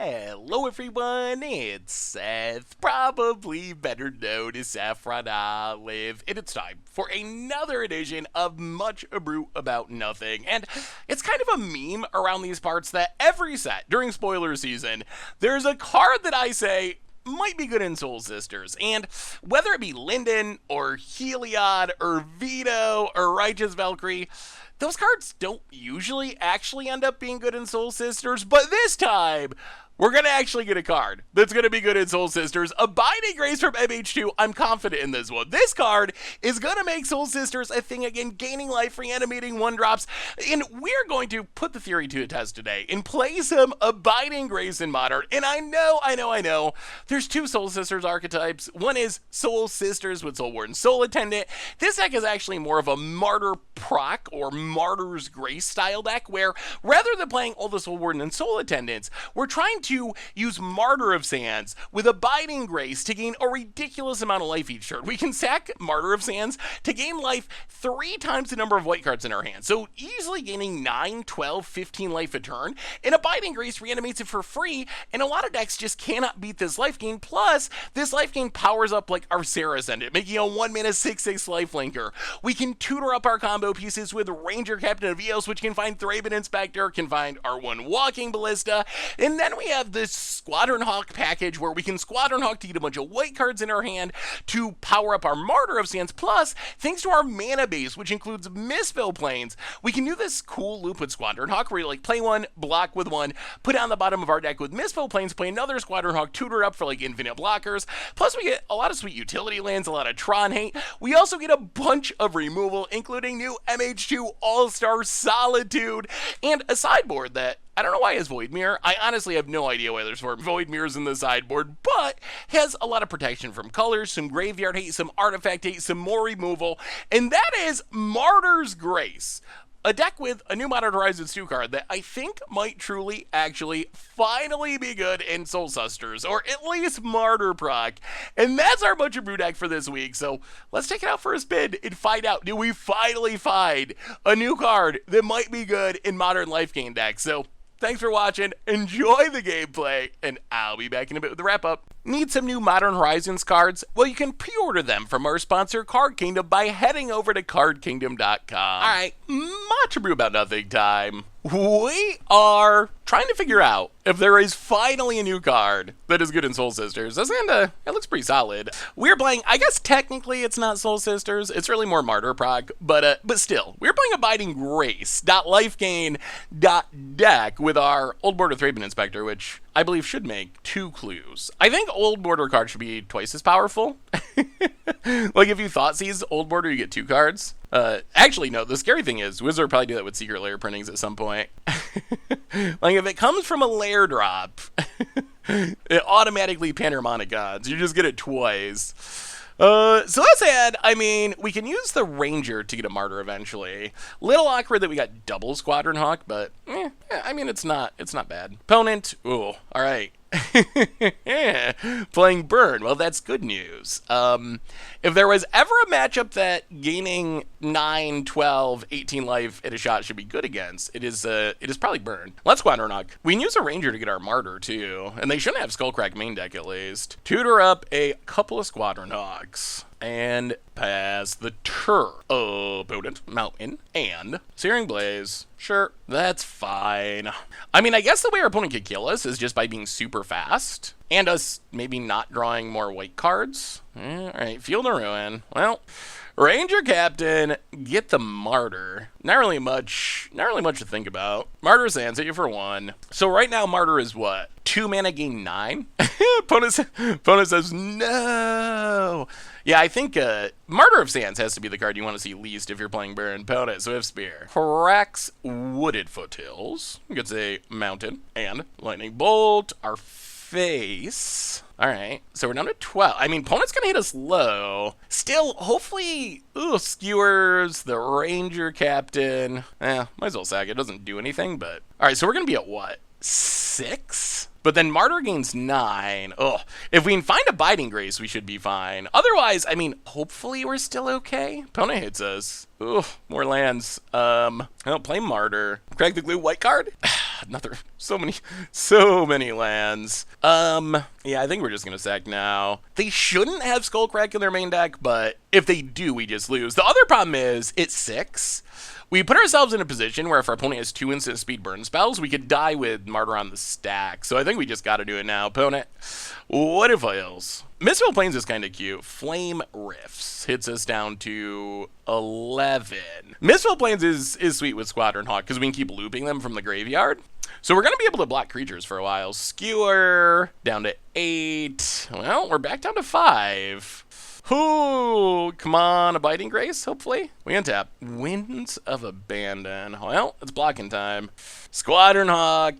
Hello everyone, it's Seth, probably better known as Saffron Olive, and it's time for another edition of Much Abrew About Nothing. And it's kind of a meme around these parts that every set during spoiler season, there's a card that I say might be good in Soul Sisters, and whether it be Linden or Heliod or Vito or Righteous Valkyrie, those cards don't usually actually end up being good in Soul Sisters, but this time, we're going to actually get a card that's going to be good in Soul Sisters. Abiding Grace from MH2, I'm confident in this one. This card is going to make Soul Sisters a thing again, gaining life, reanimating one drops, and we're going to put the theory to a test today and play some Abiding Grace in Modern. And I know, there's two Soul Sisters archetypes. One is Soul Sisters with Soul Warden, Soul Attendant. This deck is actually more of a Martyr proc or Martyr's Grace style deck, where rather than playing all the Soul Warden and Soul Attendants, we're trying to use Martyr of Sands with Abiding Grace to gain a ridiculous amount of life each turn. We can sack Martyr of Sands to gain life 3 times the number of white cards in our hand, so easily gaining 9, 12, 15 life a turn, and Abiding Grace reanimates it for free, and a lot of decks just cannot beat this life gain. Plus, this life gain powers up like our Sarah Ascendant, making a 1 mana 6/6 life linker. We can tutor up our combo pieces with Ranger Captain of Eos, which can find Thraben Inspector, can find our one Walking Ballista, and then we have this Squadron Hawk package where we can Squadron Hawk to get a bunch of white cards in our hand to power up our Martyr of Sands. Plus, thanks to our mana base, which includes Mistville Plains, we can do this cool loop with Squadron Hawk where you like play one, block with one, put down the bottom of our deck with Mistville Plains, play another Squadron Hawk, tutor up for like infinite blockers. Plus, we get a lot of sweet utility lands, a lot of Tron hate. We also get a bunch of removal, including new MH2 All-Star Solitude, and a sideboard that I don't know why it has Void Mirror. I honestly have no idea why there's Void Mirrors in the sideboard, but has a lot of protection from colors, some graveyard hate, some artifact hate, some more removal, and that is Martyr's Grace. A deck with a new Modern Horizons 2 card that I think might truly, actually, finally be good in Soul Sisters, or at least Martyr proc. And that's our Much Abrew deck for this week, so let's take it out for a spin and find out, do we finally find a new card that might be good in Modern Life Gain decks? So, thanks for watching, enjoy the gameplay, and I'll be back in a bit with the wrap-up. Need some new Modern Horizons cards? Well, you can pre-order them from our sponsor, Card Kingdom, by heading over to cardkingdom.com. Alright, Much Abrew About Nothing time. We are trying to figure out if there is finally a new card that is good in Soul Sisters. It looks pretty solid. We're playing, I guess technically it's not Soul Sisters, it's really more Martyr proc, but still, we're playing Abiding Grace, .lifegain.deck with our Old Border Thraben Inspector, which I believe should make 2 clues. I think Old Border cards should be twice as powerful. Like if you thought seize Old Border, you get 2 cards. Actually, no, the scary thing is, Wizard will probably do that with Secret Lair printings at some point. Like if it comes from a lair drop, it automatically Panharmonic Gods. You just get it twice. So let's add, we can use the Ranger to get a Martyr eventually. Little awkward that we got double Squadron Hawk, but, it's not bad. Opponent, ooh, alright. Playing Burn, well, that's good news. If there was ever a matchup that gaining 9, 12, 18 life at a shot should be good against, it is probably Burn. Let's Squadron Hawk. We can use a Ranger to get our Martyr, too, and they shouldn't have Skullcrack main deck, at least. Tutor up a couple of Squadron Hawks. And pass the turn. Opponent, Mountain, and Searing Blaze. Sure, that's fine. I guess the way our opponent could kill us is just by being super fast, and us maybe not drawing more white cards. Alright, Field of Ruin. Well, Ranger Captain, get the Martyr. Not really much to think about. Martyr Sands hit you for 1. So right now, Martyr is what? 2 mana gain 9? Opponent says no. Yeah, I think Martyr of Sands has to be the card you want to see least if you're playing Baron opponent, so we have Spear. Cracks Wooded Foothills. Gets a Mountain and Lightning Bolt. Our face. Alright, so we're down to 12. Opponent's gonna hit us low. Still, hopefully, skewers, the Ranger Captain. Might as well sack it. Doesn't do anything, but... Alright, so we're gonna be at what? 6? But then Martyr gains 9. If we can find Abiding Grace, we should be fine. Otherwise, hopefully we're still okay. Opponent hits us. More lands. I'll play Martyr. Crack the Glue white card? another so many lands. Yeah, I think we're just gonna sack now. They shouldn't have Skullcrack in their main deck, but if they do, we just lose. The other problem is it's 6. We put ourselves in a position where if our opponent has 2 instant speed burn spells, we could die with Martyr on the stack. So I think we just got to do it now. Opponent, what if fails? Mistful Plains is kind of cute. Flame Rifts hits us down to 11. Mistful Plains is sweet with Squadron Hawk because we can keep looping them from the graveyard. So we're going to be able to block creatures for a while. Skewer down to 8. Well, we're back down to 5. Ooh, come on, Abiding Grace, hopefully. We untap. Winds of Abandon. Well, it's blocking time. Squadron Hawk.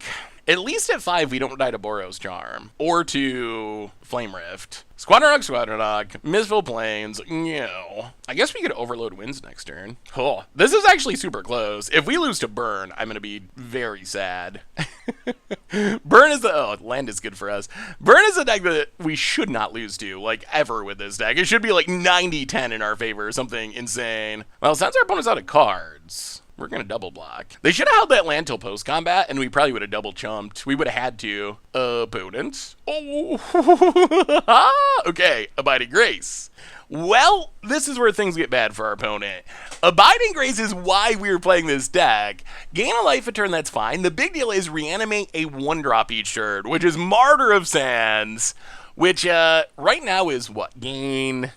At least at 5, we don't die to Boros Charm. Or to Flame Rift. Squadron Hawk, Mistful Plains, no. I guess we could overload Winds next turn. Oh, this is actually super close. If we lose to Burn, I'm going to be very sad. Burn is land is good for us. Burn is a deck that we should not lose to, like, ever with this deck. It should be like 90-10 in our favor or something insane. Well, since our opponent's out of cards, we're going to double block. They should have held that land till post-combat, and we probably would have double chumped. We would have had to. Opponent. Oh, okay. Abiding Grace. Well, this is where things get bad for our opponent. Abiding Grace is why we were playing this deck. Gain a life a turn, that's fine. The big deal is reanimate a 1-drop each turn, which is Martyr of Sands, which right now is what? Gain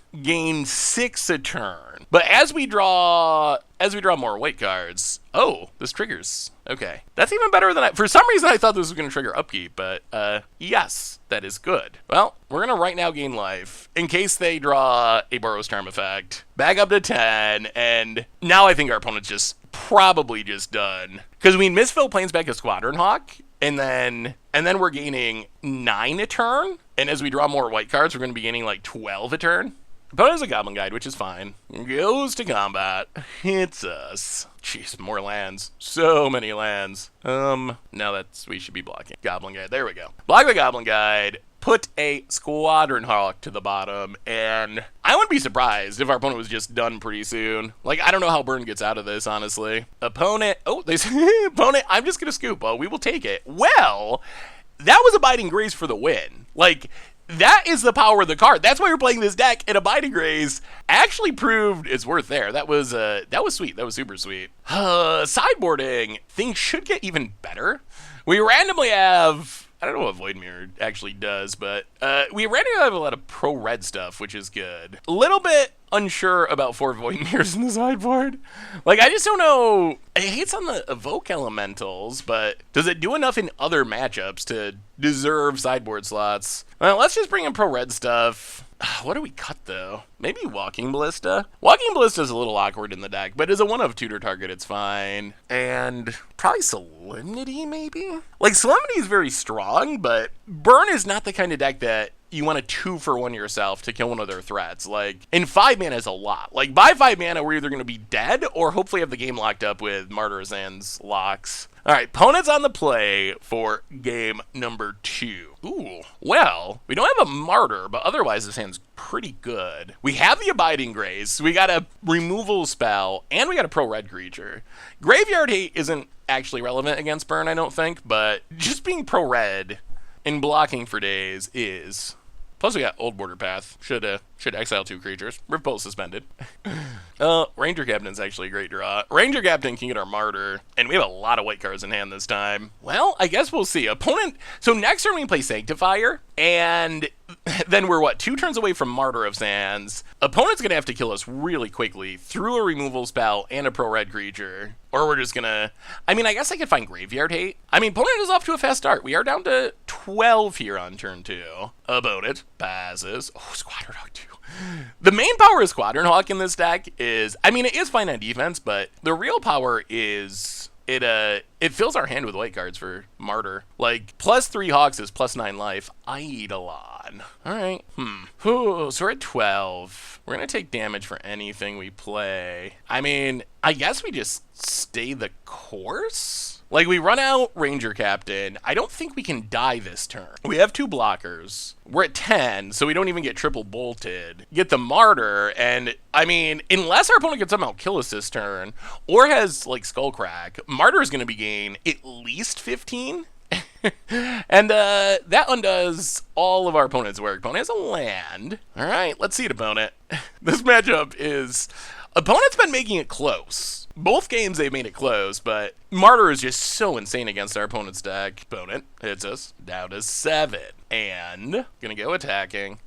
6 a turn. But as we draw more white cards, oh, this triggers. Okay, that's even better than for some reason I thought this was going to trigger upkeep, but yes, that is good. Well, we're going to right now gain life in case they draw a Boros Charm effect. Back up to 10, and now I think our opponent's just probably just done. Because we Mistful Plains back a Squadron Hawk, and then we're gaining 9 a turn, and as we draw more white cards, we're going to be gaining like 12 a turn. Opponent is a Goblin Guide, which is fine. Goes to combat. Hits us. Jeez, more lands. So many lands. Now we should be blocking. Goblin Guide. There we go. Block the Goblin Guide. Put a Squadron Hawk to the bottom, and I wouldn't be surprised if our opponent was just done pretty soon. Like, I don't know how Burn gets out of this, honestly. Opponent. Oh, they opponent. I'm just gonna scoop. Oh, we will take it. Well, that was Abiding Grace for the win. Like, that is the power of the card. That's why we're playing this deck, and Abiding Grace actually proved it's worth there. That was sweet. That was super sweet. Sideboarding. Things should get even better. We randomly have, I don't know what Void Mirror actually does, but we randomly have a lot of pro-red stuff, which is good. A little bit unsure about 4 Void Mirrors in the sideboard. Like, I just don't know. It hates on the Evoke Elementals, but does it do enough in other matchups to deserve sideboard slots? Well, let's just bring in pro-red stuff. What do we cut, though? Maybe Walking Ballista? Walking Ballista is a little awkward in the deck, but as a 1-of tutor target, it's fine. And probably Solemnity, maybe? Like, Solemnity is very strong, but Burn is not the kind of deck that you want to 2-for-1 yourself to kill one of their threats. Like, and 5 mana is a lot. Like, by 5 mana, we're either going to be dead or hopefully have the game locked up with Martyr Zan's locks. All right, opponent's on the play for game number 2. Ooh, well, we don't have a Martyr, but otherwise this hand's pretty good. We have the Abiding Grace, we got a removal spell, and we got a pro-red creature. Graveyard Hate isn't actually relevant against Burn, I don't think, but just being pro-red and blocking for days is. Plus we got Old Border Path. Should exile 2 creatures. Rift Bolt suspended. Ranger Captain's actually a great draw. Ranger Captain can get our Martyr, and we have a lot of white cards in hand this time. Well, I guess we'll see. Opponent. So next turn we play Sanctifier, and then we're 2 turns away from Martyr of Sands. Opponent's gonna have to kill us really quickly through a removal spell and a pro-red creature. Or we're just gonna, I mean, I guess I could find Graveyard Hate. I mean, opponent is off to a fast start. We are down to 12 here on turn 2. Opponent passes. Oh, Squadron Hawk 2. The main power of Squadron Hawk in this deck is, I mean, it is fine on defense, but the real power is it fills our hand with white cards for Martyr. Like, +3 Hawks is +9 life. Eidolon. Alright. Ooh, so we're at 12. We're gonna take damage for anything we play. I mean, I guess we just stay the course? Like, we run out Ranger Captain. I don't think we can die this turn. We have 2 blockers. We're at 10, so we don't even get triple bolted. Get the Martyr, and, I mean, unless our opponent can somehow kill us this turn, or has, like, Skullcrack, Martyr is going to be gain at least 15. And that undoes all of our opponent's work. Opponent has a land. All right, let's see it, opponent. This matchup is... Opponent's been making it close. Both games they've made it close, but Martyr is just so insane against our opponent's deck. Opponent hits us down to 7. And gonna go attacking.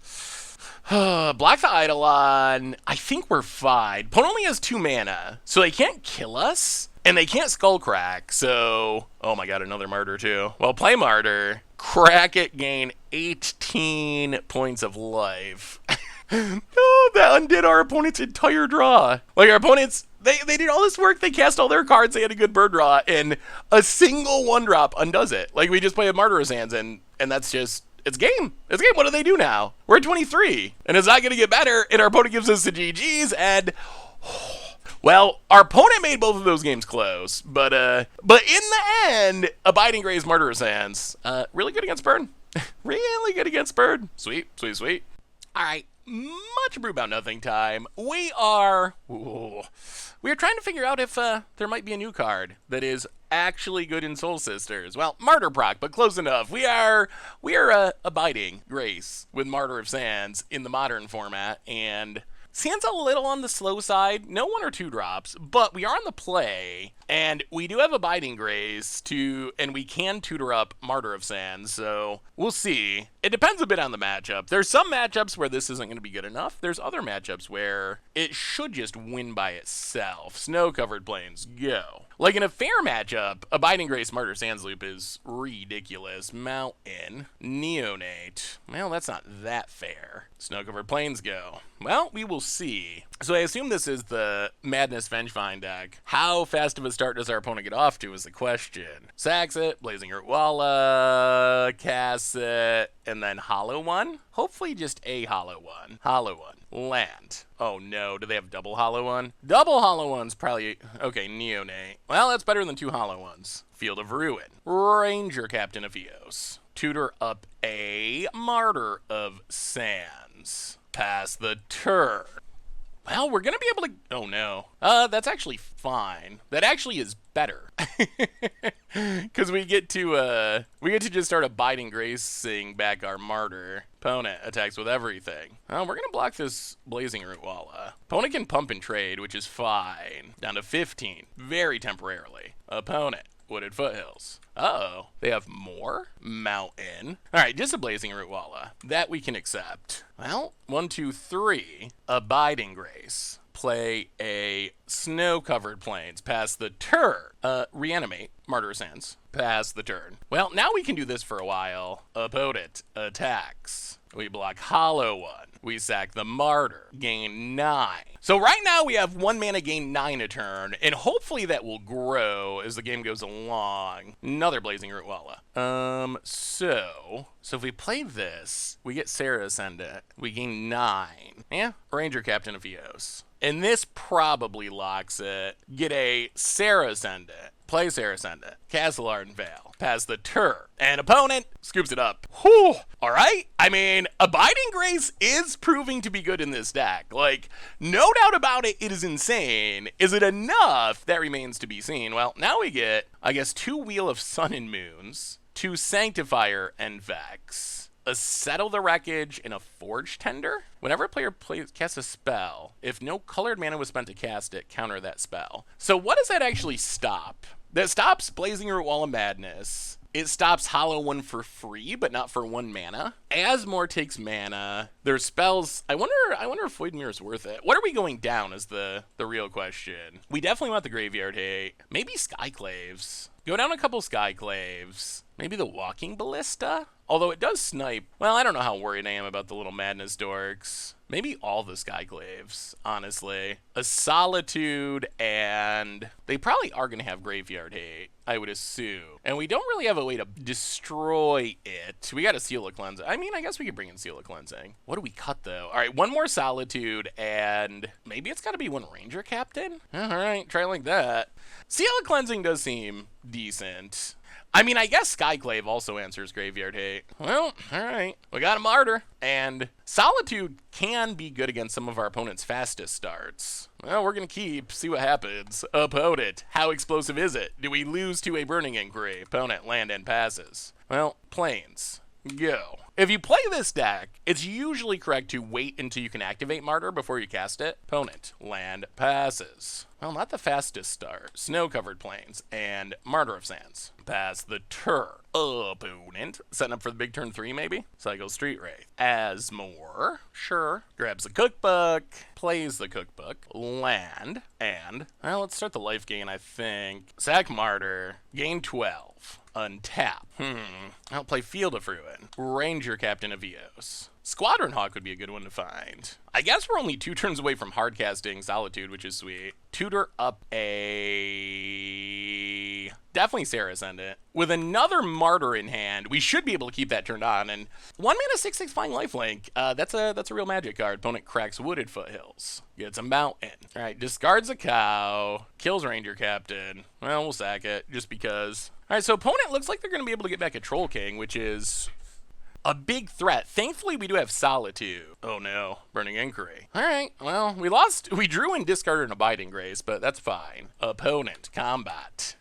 Block the Eidolon. I think we're fine. Opponent only has 2 mana, so they can't kill us. And they can't Skullcrack, so... Oh my god, another Martyr too. Well, play Martyr. Crack it, gain 18 points of life. Oh, that undid our opponent's entire draw. Like, our opponents, they did all this work, they cast all their cards, they had a good bird draw, and a single 1-drop undoes it. Like, we just play a Martyr's Hands, and that's just... It's game. It's game. What do they do now? We're at 23, and it's not going to get better, and our opponent gives us the GGs, and... Well, our opponent made both of those games close, but in the end, Abiding Gray's Martyr's Hands, really good against Bird. Really good against Bird. Sweet, sweet, sweet. All right, Much Abrew About Nothing time. We are trying to figure out if there might be a new card that is actually good in Soul Sisters. Well, Martyr proc, but close enough. We are Abiding Grace with Martyr of Sands in the modern format, and Sands a little on the slow side, no 1 or 2 drops, but we are on the play, and we do have Abiding Grace and we can tutor up Martyr of Sands, so we'll see. It depends a bit on the matchup. There's some matchups where this isn't going to be good enough. There's other matchups where it should just win by itself. Snow-covered plains, go. Like in a fair matchup, Abiding Grace Martyr Sands loop is ridiculous. Mountain, Neonate. Well, that's not that fair. Snow-covered plains, go. Well, we will see. So I assume this is the Madness Vengevine deck. How fast of a start does our opponent get off to is the question. Sacks it, Blazing Root Walla, casts it, and then Hollow One? Hopefully just a Hollow One. Hollow One. Land. Oh no, do they have double Hollow One? Double Hollow One's probably... Okay, Neonate. Well, that's better than 2 Hollow Ones. Field of Ruin. Ranger Captain of Eos. Tutor up a Martyr of Sands. Pass the turn. Well, we're going to be able to... Oh, no. That's actually fine. That actually is better. Because we get to just start Abiding Gracing back our Martyr. Opponent attacks with everything. Oh, we're going to block this Blazing Root Walla. Opponent can pump and trade, which is fine. Down to 15. Very temporarily. Opponent. Wooded Foothills. Uh-oh. They have more? Mountain. Alright, just a Blazing Root Walla. That we can accept. Well, 1, 2, 3. Abiding Grace. Play a Snow-covered plains. Pass the turn. Reanimate. Martyr Sands. Pass the turn. Well, now we can do this for a while. Opponent attacks. We block Hollow One. We sack the Martyr. Gain 9. So right now we have 1 mana gain 9 a turn, and hopefully that will grow as the game goes along. Another Blazing Root Walla. So if we play this, we get Sarah Ascendant. We gain 9. Yeah, Ranger Captain of Eos. And this probably locks it. Get a Sarah Ascendant. Play Sarah Ascendant. Castle Arden Vale. Pass the turn. And opponent scoops it up. Whew. Alright? I mean, Abiding Grace is proving to be good in this deck. Like, no doubt about it, it is insane. Is it enough? That remains to be seen. Well, now we get, I guess, 2 Wheel of Sun and Moons, 2 Sanctifier and Vex, a Settle the Wreckage, and a Forge Tender. Whenever a player casts a spell, if no colored mana was spent to cast it, counter that spell. So what does that actually stop? That stops Blazing Root Wall of Madness. It stops Hollow One for free, but not for 1 mana. Asmore takes mana. There's spells. I wonder if Void Mirror is worth it. What are we going down is the real question. We definitely want the Graveyard Hate. Maybe Skyclaves. Go down a couple Skyclaves. Maybe the Walking Ballista? Although it does snipe. Well, I don't know how worried I am about the little Madness Dorks. Maybe all the Skyclaves, honestly. A Solitude, and they probably are going to have Graveyard Hate, I would assume. And we don't really have a way to destroy it. We got a Seal of Cleansing. I mean, I guess we could bring in Seal of Cleansing. What do we cut, though? All right, 1 more Solitude, and maybe it's got to be 1 Ranger Captain? All right, try like that. Seal of Cleansing does seem decent. I mean, I guess Skyclave also answers Graveyard Hate. Well, alright. We got a Martyr. And Solitude can be good against some of our opponent's fastest starts. Well, we're going to keep, see what happens. Opponent, how explosive is it? Do we lose to a Burning Inquiry? Opponent, land and passes. Well, Plains. Go. If you play this deck, it's usually correct to wait until you can activate Martyr before you cast it. Opponent, land, passes. Well, not the fastest start. Snow-covered plains and Martyr of Sands. Pass the turn. Opponent, setting up for the big turn 3 maybe? Cycle Street Wraith. Asmore, sure. Grabs the cookbook, plays the cookbook, land, and, well, let's start the life gain, I think. Sack Martyr, gain 12. Untap. I'll play Field of Ruin. Ranger Captain of Eos. Squadron Hawk would be a good one to find. I guess we're only 2 turns away from hardcasting Solitude, which is sweet. Tutor up a... Definitely Sarah Ascendant. With another Martyr in hand, we should be able to keep that turned on. And 1 mana 6/6 Flying Lifelink. That's a real magic card. Opponent cracks Wooded Foothills. Gets a mountain. Alright, discards a cow. Kills Ranger Captain. Well, we'll sack it, just because. Alright, so opponent looks like they're going to be able to get back a Troll King, which is a big threat. Thankfully, we do have Solitude. Oh no, Burning Inquiry. Alright, well, we drew and discarded an Abiding Grace, but that's fine. Opponent, combat.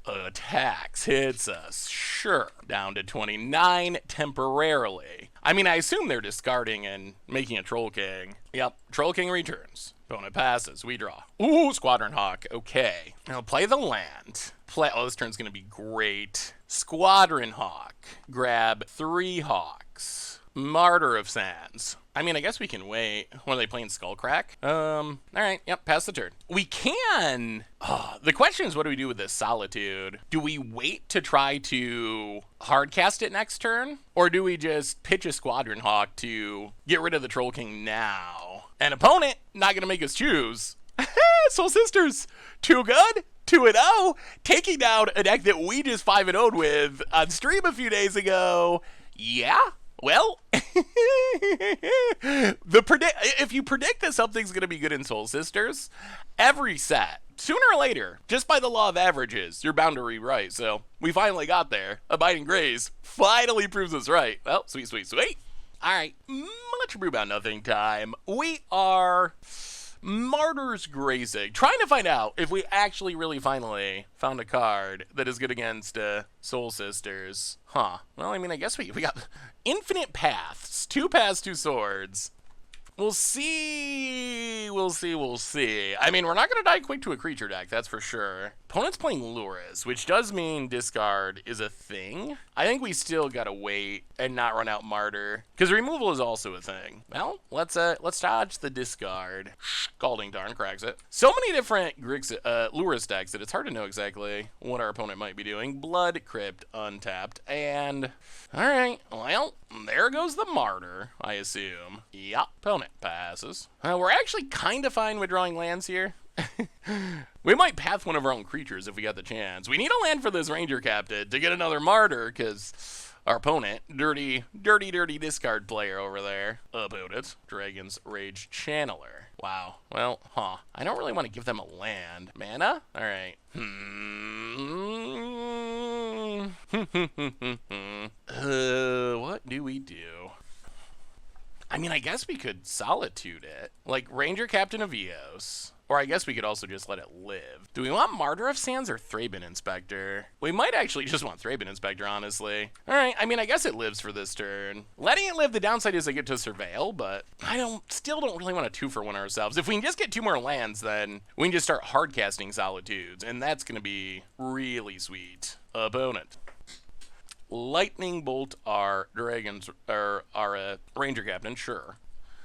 Attacks, hits us, sure. Down to 29 temporarily. I mean, I assume they're discarding and making a Troll King. Yep, Troll King returns. Opponent passes, we draw. Ooh, Squadron Hawk, okay. Now play the land. Oh, this turn's gonna be great. Squadron Hawk, grab 3 Hawks. Martyr of Sands. I mean, I guess we can wait. What are they playing, Skullcrack? Alright, yep, pass the turn. We can... the question is, what do we do with this Solitude? Do we wait to try to hardcast it next turn? Or do we just pitch a Squadron Hawk to get rid of the Troll King now? An opponent, not gonna make us choose. Soul Sisters, too good? 2-0, taking down a deck that we just 5-0'd with on stream a few days ago. Yeah? Well, if you predict that something's going to be good in Soul Sisters, every set, sooner or later, just by the law of averages, you're bound to rewrite. So we finally got there. Abiding Grace finally proves us right. Well, sweet, sweet, sweet. All right, Much Abrew About Nothing time. We are... Martyr's Grazing. Trying to find out if we actually really finally found a card that is good against Soul Sisters. Huh. Well, I mean, I guess we got infinite paths. 2 paths, 2 swords. We'll see. We'll see. I mean, we're not going to die quick to a creature deck, that's for sure. Opponent's playing Luris, which does mean discard is a thing. I think we still got to wait and not run out Martyr, because removal is also a thing. Well, let's dodge the discard. Scalding Tarn cracks it. So many different Luris decks that it's hard to know exactly what our opponent might be doing. Blood Crypt untapped, and... Alright, well, there goes the Martyr, I assume. Yup, opponent passes. We're actually kind of fine with drawing lands here. We might path one of our own creatures if we got the chance. We need a land for this Ranger Captain to get another Martyr, because our opponent, dirty discard player over there. Opponent, Dragon's Rage Channeler. Wow. Well, I don't really want to give them a land. Mana? Alright. What do we do? I mean, I guess we could Solitude it. Like, Ranger Captain of Eos. Or I guess we could also just let it live. Do we want Martyr of Sands or Thraben Inspector? We might actually just want Thraben Inspector, honestly. Alright, I mean, I guess it lives for this turn. Letting it live, the downside is I get to Surveil, but I still don't really want to 2-for-1 ourselves. If we can just get 2 more lands, then we can just start hardcasting Solitudes, and that's going to be really sweet. Opponent. Lightning Bolt our Dragons, or our Ranger Captain, sure.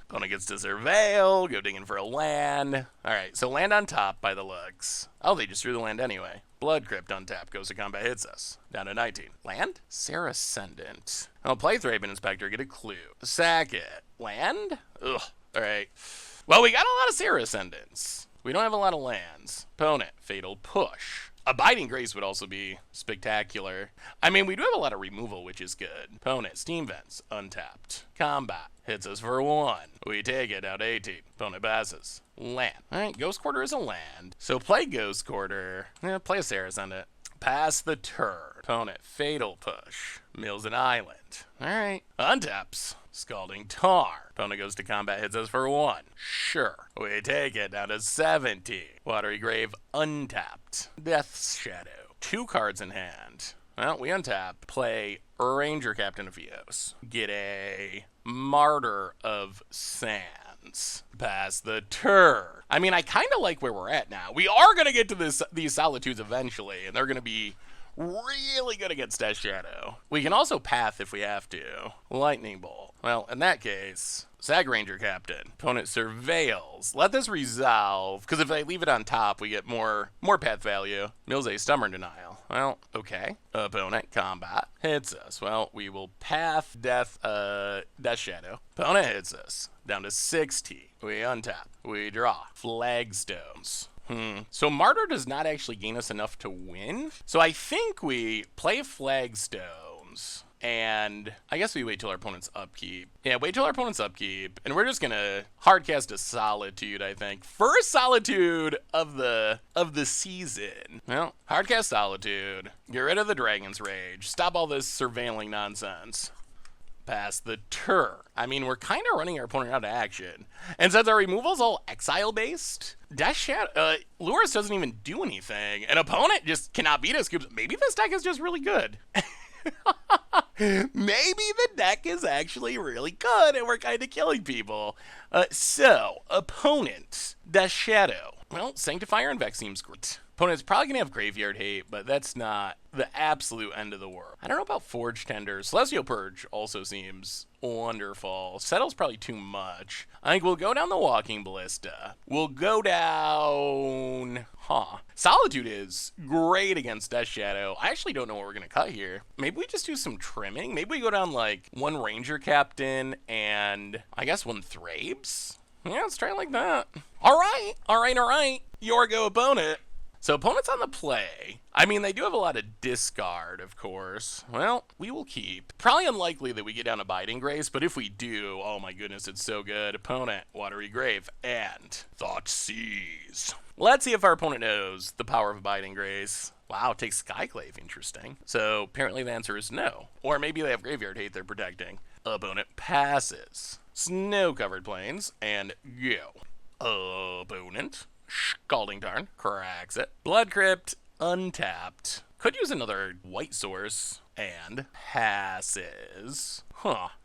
Opponent gets to Surveil, go digging for a land. Alright, so land on top by the looks. Oh, they just drew the land anyway. Blood Crypt untap, goes to combat, hits us. Down to 19. Land? Sarah Ascendant. I'll play Thraben Inspector, get a clue. Sack it. Land? Ugh. Alright. Well, we got a lot of Sarah Ascendants. We don't have a lot of lands. Opponent, Fatal Push. Abiding Grace would also be spectacular. I mean, we do have a lot of removal, which is good. Opponent, Steam Vents, untapped. Combat, hits us for 1. We take it down to 18. Opponent passes. Land. Alright, Ghost Quarter is a land. So play Ghost Quarter. Play a Sarah Ascendant. pass the turn. Opponent, fatal push. Mills an island. Alright. Untaps. Scalding Tar. Opponent goes to combat, hits us for 1. Sure. We take it down to 70. Watery Grave untapped. Death's Shadow. 2 cards in hand. Well, we untap. Play Ranger Captain of Eos. Get a Martyr of Sands. Pass the turn. I mean, I kind of like where we're at now. We are going to get to these Solitudes eventually, and they're going to be really good against Death Shadow. We can also Path if we have to. Lightning Bolt. Well, in that case, Sag Ranger Captain. Opponent surveils. Let this resolve, because if I leave it on top, we get more path value. Mills a Stubborn Denial. Well, okay. Opponent combat hits us. Well, we will Path Death Shadow. Opponent hits us. Down to 60. We untap. We draw. Flagstones. So Martyr does not actually gain us enough to win. So I think we play Flagstones. And I guess we wait till our opponent's upkeep. Yeah, wait till our opponent's upkeep. And we're just gonna hardcast a Solitude, I think. First Solitude of the season. Well, hardcast Solitude. Get rid of the Dragon's Rage. Stop all this surveilling nonsense. Pass the turn. I mean, we're kind of running our opponent out of action. And since our removal's all exile-based, Death Shadow, Lurrus doesn't even do anything. An opponent just cannot beat us. Maybe this deck is just really good. Maybe the deck is actually really good and we're kind of killing people. So, opponent, Death Shadow. Well, Sanctifier and Vex seems great. Opponent's probably going to have Graveyard Hate, but that's not the absolute end of the world. I don't know about Forge Tender. Celestial Purge also seems wonderful. Settle's probably too much. I think we'll go down the Walking Ballista. We'll go down... Solitude is great against Death Shadow. I actually don't know what we're going to cut here. Maybe we just do some trimming. Maybe we go down like 1 Ranger Captain and I guess 1 Thrabes? Yeah, let's try it like that. All right. Your go, opponent. So opponent's on the play. I mean, they do have a lot of discard, of course. Well, we will keep. Probably unlikely that we get down Abiding Grace, but if we do, oh my goodness, it's so good. Opponent, Watery Grave, and Thoughtseize. Let's see if our opponent knows the power of Abiding Grace. Wow, take Skyclave, interesting. So apparently the answer is no. Or maybe they have Graveyard Hate they're protecting. Opponent passes. Snow-covered plains, and go. Opponent, Scalding Tarn, cracks it. Blood Crypt, untapped. Could use another white source, and passes.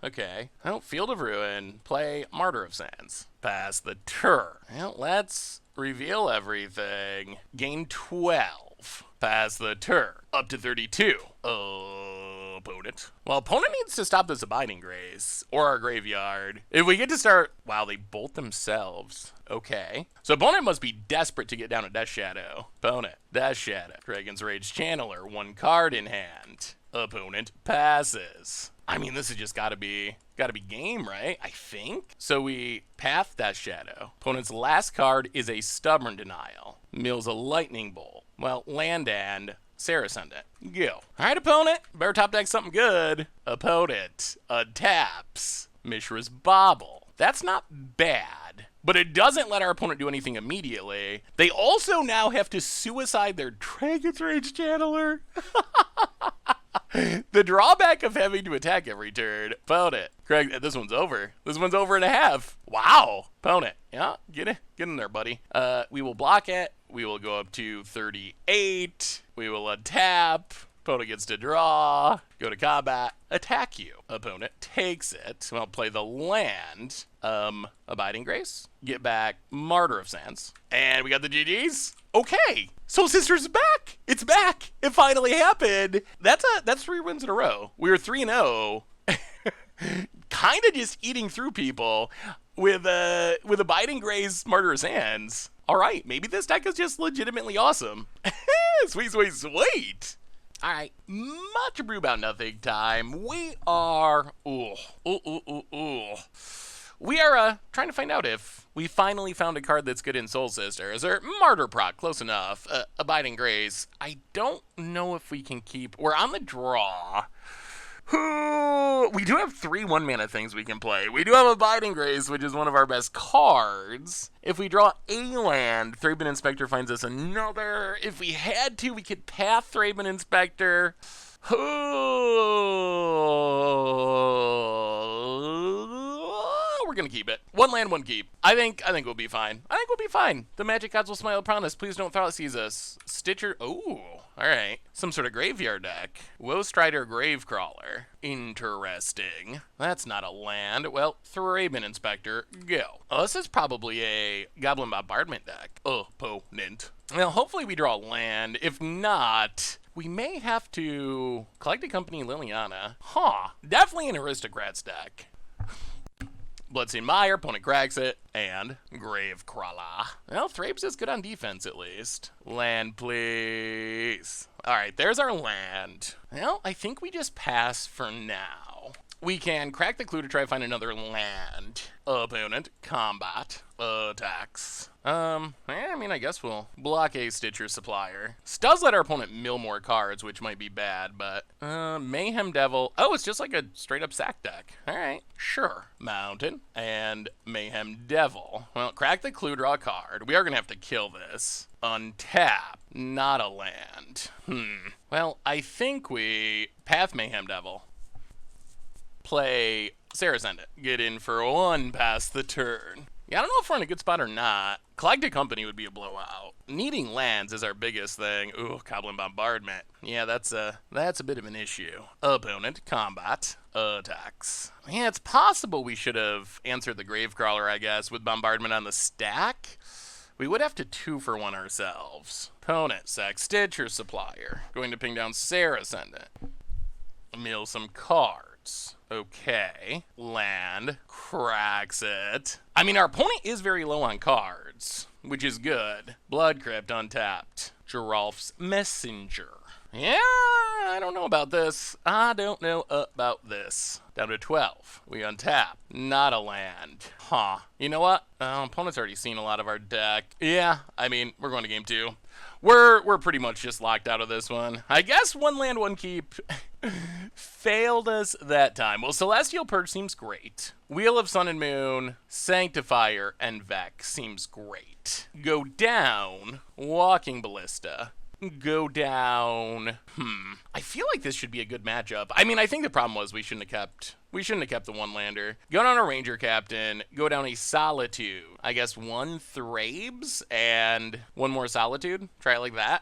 Okay. Well, Field of Ruin, play Martyr of Sands. Pass the turn. Well, let's reveal everything. Gain 12. Pass the turn. Up to 32. Opponent. Well, opponent needs to stop this Abiding Grace, or our graveyard. If we get to start... Wow, they bolt themselves. Okay. So opponent must be desperate to get down a Death Shadow. Opponent, Death Shadow. Dragon's Rage Channeler, 1 card in hand. Opponent passes. I mean, this has just gotta be game, right? I think. So we Path Death Shadow. Opponent's last card is a Stubborn Denial. Mills a Lightning Bolt. Well, land and Sarah Ascendant. Go. Alright, opponent. Better top deck something good. Opponent taps Mishra's Bauble. That's not bad, but it doesn't let our opponent do anything immediately. They also now have to suicide their Dragon's Rage Channeler. The drawback of having to attack every turn. Opponent. Craig, this one's over. This one's over and a half. Wow. Opponent. Yeah, get in there, buddy. We will block it. We will go up to 38. We will untap. Opponent gets to draw. Go to combat. Attack you. Opponent takes it. Well, play the land. Abiding Grace. Get back Martyr of Sands. And we got the GGs. Okay. Soul Sister's back. It's back. It finally happened. That's 3 wins in a row. We were 3-0. Kind of just eating through people with Abiding Grace, Martyr of Sands. All right, maybe this deck is just legitimately awesome. Sweet. All right, Much Abrew About Nothing time. We are, we are trying to find out if we finally found a card that's good in Soul Sisters, or Martyr proc, close enough. Abiding Grace, I don't know if we can keep, we're on the draw. We do have 3 1-mana things we can play. We do have Abiding Grace, which is one of our best cards. If we draw a land, Thraben Inspector finds us another. If we had to, we could path Thraben Inspector. We're gonna keep it. 1 land, 1 keep. I think we'll be fine. The magic gods will smile upon us. Please don't thought seize us. Stitcher. Ooh. All right. Some sort of graveyard deck. Woe Strider Gravecrawler. Interesting. That's not a land. Well, Thraben Inspector. Go. Oh, this is probably a Goblin Bombardment deck. Opponent. Well, hopefully we draw a land. If not, we may have to Collected Company Liliana. Definitely an Aristocrats deck. Bloodstained Mire, opponent cracks it, and Gravecrawler. Well, Thrabe's is good on defense at least. Land, please. All right, there's our land. Well, I think we just pass for now. We can crack the clue to try to find another land. Opponent, combat, attacks. I guess we'll block a Stitcher Supplier. This does let our opponent mill more cards, which might be bad, but, Mayhem Devil. Oh, it's just like a straight up sack deck. All right, sure. Mountain and Mayhem Devil. Well, crack the clue, draw a card. We are gonna have to kill this. Untap, not a land. Well, I think we path Mayhem Devil. Play Sarah Ascendant. Get in for 1 past the turn. Yeah, I don't know if we're in a good spot or not. Collected Company would be a blowout. Needing lands is our biggest thing. Ooh, Goblin Bombardment. Yeah, that's a bit of an issue. Opponent, combat, attacks. Yeah, it's possible we should have answered the Gravecrawler, I guess, with Bombardment on the stack. We would have to 2 for 1 ourselves. Opponent, sack Stitcher Supplier. Going to ping down Sarah Ascendant. Mill some cards. Okay. Land. Cracks it. I mean, our opponent is very low on cards, which is good. Blood Crypt untapped. Giralf's Messenger. Yeah, I don't know about this. Down to 12. We untap. Not a land. You know what? Opponent's already seen a lot of our deck. Yeah, I mean, we're going to game 2. We're pretty much just locked out of this one. I guess 1 land, 1 keep failed us that time. Well, Celestial Purge seems great. Wheel of Sun and Moon, Sanctifier, and Vex seems great. Go down, Walking Ballista. Go down. I feel like this should be a good matchup. I mean, I think the problem was we shouldn't have kept the 1-lander. Go down a Ranger Captain. Go down a Solitude. I guess 1 Thrabes and 1 more Solitude. Try it like that.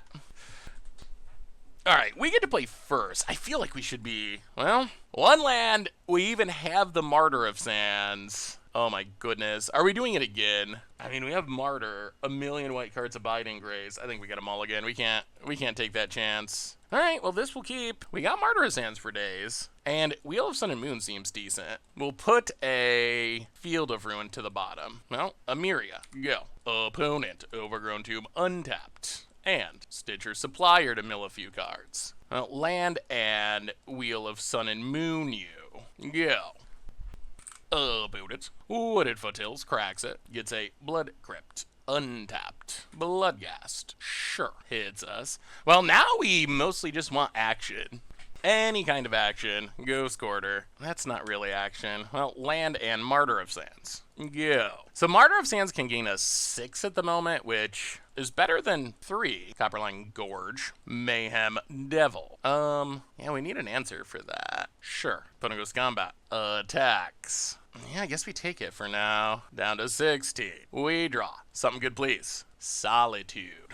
All right, we get to play first. I feel like we should be, well, 1 land. We even have the Martyr of Sands. Oh my goodness. Are we doing it again? I mean, we have Martyr, 1,000,000 white cards, Abiding Grace. I think we got them all again. We can't take that chance. All right, well, this will keep. We got Martyr of Sands for days. And Wheel of Sun and Moon seems decent. We'll put a Field of Ruin to the bottom. Well, Amiria, go. Opponent, Overgrown Tomb, untapped. And Stitcher Supplier to mill a few cards. Well, land and Wheel of Sun and Moon you. Go. Opponent, Wooded Foothills, cracks it. Gets a Blood Crypt. Untapped. Bloodghast. Sure. Hits us. Well, now we mostly just want action. Any kind of action. Ghost Quarter. That's not really action. Well, land and Martyr of Sands. Go. So Martyr of Sands can gain us 6 at the moment, which is better than 3. Copperline Gorge. Mayhem Devil. Yeah, we need an answer for that. Sure. Opponent goes combat. Attacks. Yeah, I guess we take it for now. Down to 60. We draw. Something good, please. Solitude.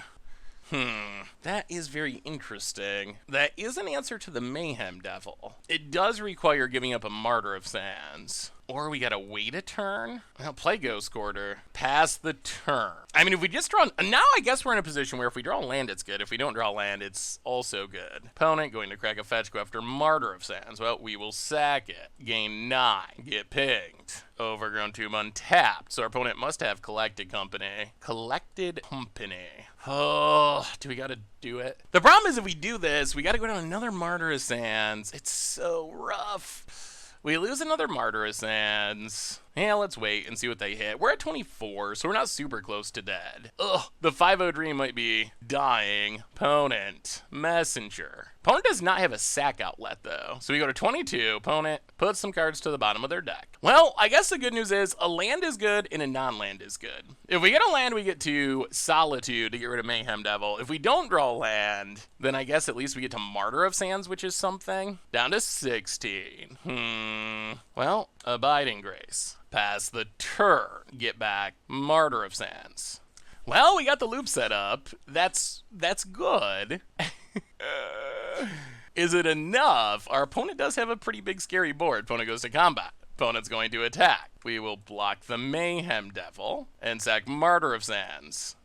That is very interesting. That is an answer to the Mayhem Devil. It does require giving up a Martyr of Sands. Or we gotta wait a turn? Well, play Ghost Quarter. Pass the turn. I mean, if we just draw... Now I guess we're in a position where if we draw land, it's good. If we don't draw land, it's also good. Opponent going to crack a fetch, go after Martyr of Sands. Well, we will sack it. Gain 9. Get pinged. Overgrown Tomb untapped. So our opponent must have Collected Company. Collected Company. Oh, do we gotta do it? The problem is if we do this, we gotta go down another Martyr of Sands. It's so rough. We lose another Martyr of Sands. Yeah, let's wait and see what they hit. We're at 24, so we're not super close to dead. Ugh, the 5-0 dream might be dying. Opponent, messenger. Opponent does not have a sack outlet though. So we go to 22, opponent puts some cards to the bottom of their deck. Well, I guess the good news is a land is good and a non-land is good. If we get a land, we get to Solitude to get rid of Mayhem Devil. If we don't draw a land, then I guess at least we get to Martyr of Sands, which is something. Down to 16. Well, Abiding Grace. Pass the turn. Get back Martyr of Sands. Well, we got the loop set up. That's good. Is it enough? Our opponent does have a pretty big scary board. Opponent goes to combat. Opponent's going to attack. We will block the Mayhem Devil and sack Martyr of Sands.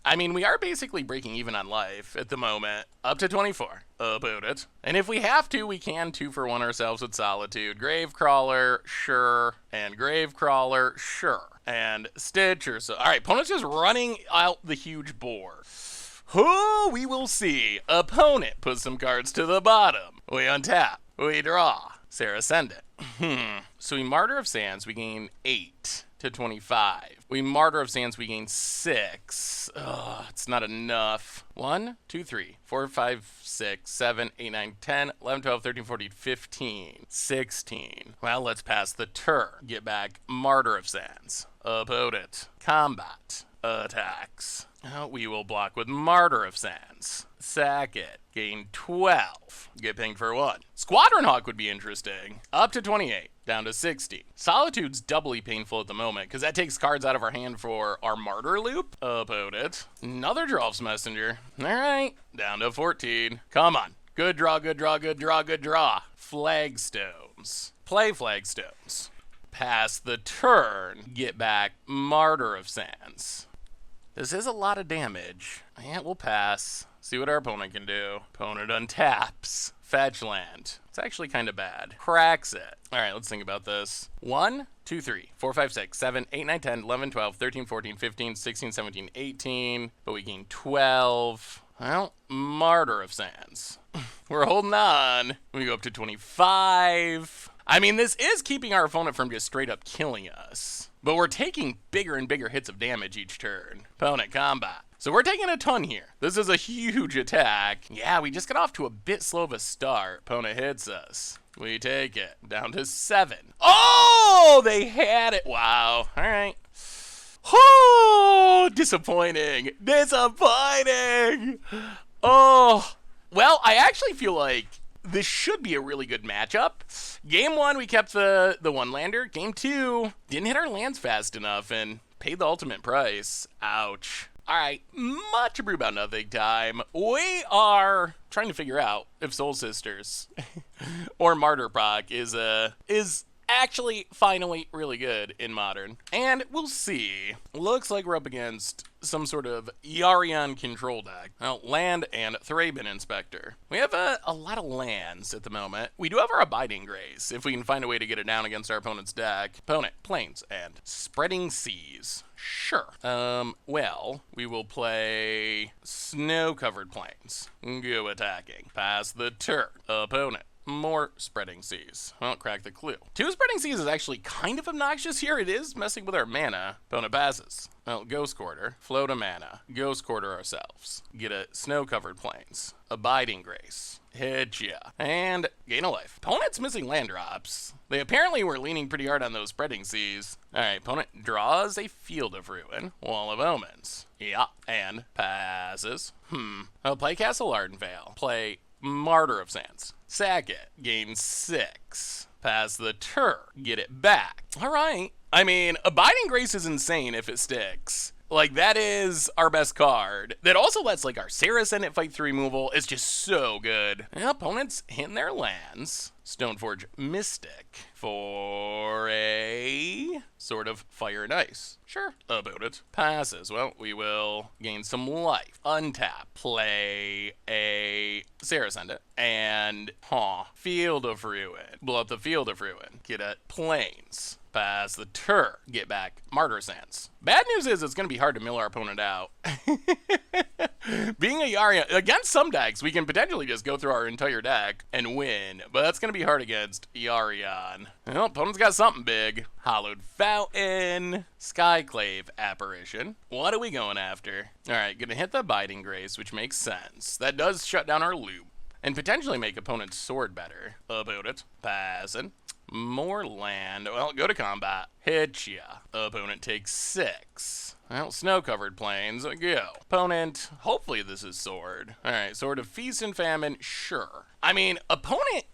I mean, we are basically breaking even on life at the moment. Up to 24. About it. And if we have to, we can 2-for-1 ourselves with Solitude. Gravecrawler, sure. And Gravecrawler, sure. And Stitcher. So, alright, opponent's just running out the huge board. Who we will see. Opponent puts some cards to the bottom. We untap. We draw. Sarah Ascendant. So we Martyr of Sands, we gain 8 to 25. We Martyr of Sands, we gain 6. Ugh, it's not enough. 1, 2, 3, 4, 5, 6, 7, 8, 9, 10, 11, 12, 13, 14, 15, 16. Well, let's pass the turn. Get back Martyr of Sands. Opponent. Combat. Attacks. We will block with Martyr of Sands. Sack it. Gain 12. Get pinged for 1. Squadron Hawk would be interesting. Up to 28. Down to 60. Solitude's doubly painful at the moment because that takes cards out of our hand for our Martyr loop. Opponent. Another Drolf's Messenger. Alright. Down to 14. Come on. Good draw, good draw, good draw, good draw. Flagstones. Play Flagstones. Pass the turn. Get back Martyr of Sands. This is a lot of damage. Yeah, we'll pass. See what our opponent can do. Opponent untaps. Fetch land. It's actually kind of bad. Cracks it. All right, let's think about this. 1, 2, 3, 4, 5, 6, 7, 8, 9, 10, 11, 12, 13, 14, 15, 16, 17, 18. But we gain 12. Well, Martyr of Sands. We're holding on. We go up to 25. I mean, this is keeping our opponent from just straight up killing us. But we're taking bigger and bigger hits of damage each turn. Opponent combat. So we're taking a ton here. This is a huge attack. Yeah, we just got off to a bit slow of a start. Opponent hits us. We take it. Down to 7. Oh, they had it. Wow. All right. Oh, disappointing. Disappointing. Oh. Well, I actually feel like this should be a really good matchup. Game 1, we kept the one-lander. Game 2, didn't hit our lands fast enough and paid the ultimate price. Ouch. All right, Much Abrew about nothing time. We are trying to figure out if Soul Sisters or Martyr proc is actually finally really good in Modern. And we'll see. Looks like we're up against some sort of Yarion control deck. Well, land and Thraben Inspector. We have a lot of lands at the moment. We do have our Abiding Grace, if we can find a way to get it down against our opponent's deck. Opponent, Plains, and Spreading Seas. Sure. Well, we will play Snow-Covered Plains. Go attacking. Pass the turn. Opponent. More Spreading Seas. Well, crack the clue. 2 Spreading Seas is actually kind of obnoxious here. It is messing with our mana. Opponent passes. Well, Ghost Quarter. Float a mana. Ghost Quarter ourselves. Get a Snow-Covered Plains. Abiding Grace. Hit ya. And gain a life. Opponent's missing land drops. They apparently were leaning pretty hard on those Spreading Seas. Alright, opponent draws a Field of Ruin. Wall of Omens. Yeah. And passes. I'll play Castle Ardenvale. Play Martyr of Sands. Sack it. Gain 6. Pass the turn. Get it back. Alright. I mean, Abiding Grace is insane if it sticks. Like, that is our best card. That also lets, like, our Sarah Ascendant fight through removal. It's just so good. And opponents hitting their lands. Stoneforge Mystic for a sort of fire and ice. Sure, about it. Passes. Well, we will gain some life. Untap. Play a Sarah Ascendant. And, Field of Ruin. Blow up the Field of Ruin. Get a Plains. Pass the turn. Get back Martyr Sands. Bad news is it's going to be hard to mill our opponent out. Being a Yarion, against some decks, we can potentially just go through our entire deck and win, but that's going to be hard against Yarion. Well, opponent's got something big. Hallowed Fountain, Skyclave Apparition. What are we going after? Alright, gonna hit the Abiding Grace, which makes sense. That does shut down our loop, and potentially make opponent's sword better. About it. Passing. More land. Well, go to combat. Hit ya. Opponent takes 6. Well, snow-covered plains. Go. Opponent, hopefully this is sword. Alright, Sword of Feast and Famine, sure. I mean, opponent,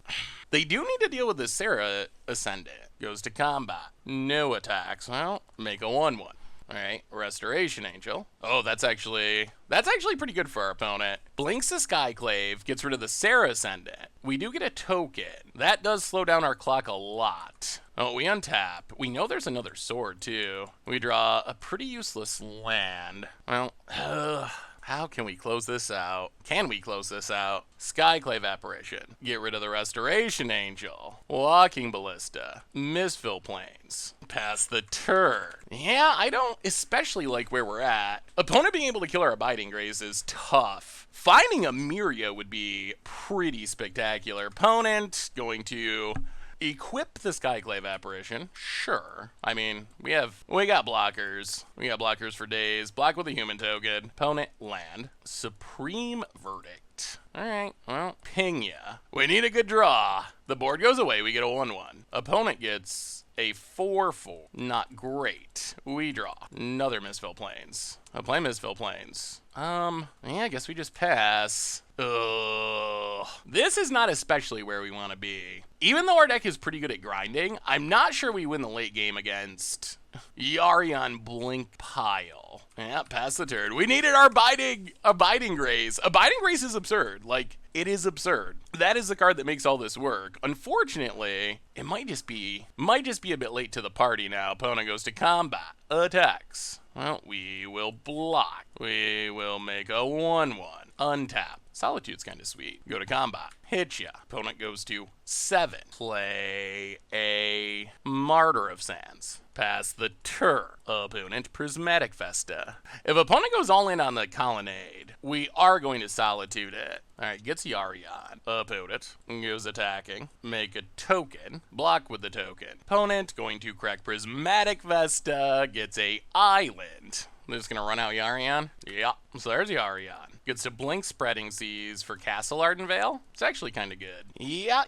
they do need to deal with the Sarah Ascendant. Goes to combat. No attacks. Well, make a 1/1. Alright, Restoration Angel. Oh, that's actually pretty good for our opponent. Blinks the Skyclave, gets rid of the Sarah Ascendant. We do get a token. That does slow down our clock a lot. Oh, we untap. We know there's another sword, too. We draw a pretty useless land. Well, how can we close this out? Can we close this out? Skyclave Apparition. Get rid of the Restoration Angel. Walking Ballista. Misfill Plains. Pass the turn. Yeah, I don't especially like where we're at. Opponent being able to kill our Abiding Grace is tough. Finding a Miria would be pretty spectacular. Opponent going to equip the Skyclave Apparition. Sure. I mean, we got blockers. We got blockers for days. Block with a human token. Opponent, land. Supreme Verdict. Alright, well, ping ya. We need a good draw. The board goes away. We get a 1/1. Opponent gets a 4/4. Not great. We draw. Another Misfill Plains. I'll play Misfill Plains. Yeah, I guess we just pass. Ugh. This is not especially where we want to be. Even though our deck is pretty good at grinding, I'm not sure we win the late game against Yarion Blink Pile. Yeah, pass the turn. We needed our Abiding Grace. Abiding Grace is absurd. Like, it is absurd. That is the card that makes all this work. Unfortunately, it might just be a bit late to the party now. Opponent goes to combat. Attacks. Well, we will block. We will make a 1/1. Untap. Solitude's kind of sweet. Go to combat. Hit ya. Opponent goes to 7. Play a Martyr of Sands. Pass the turn. Opponent, Prismatic Festa. If opponent goes all in on the Colonnade, we are going to Solitude it. Alright, gets Yarion. Opponent goes attacking. Make a token. Block with the token. Opponent going to crack Prismatic Vesta. Gets a island. They're just gonna run out Yarion? Yeah, so there's Yarion. Gets to blink Spreading Seas for Castle Ardenvale. It's actually kind of good. Yeah.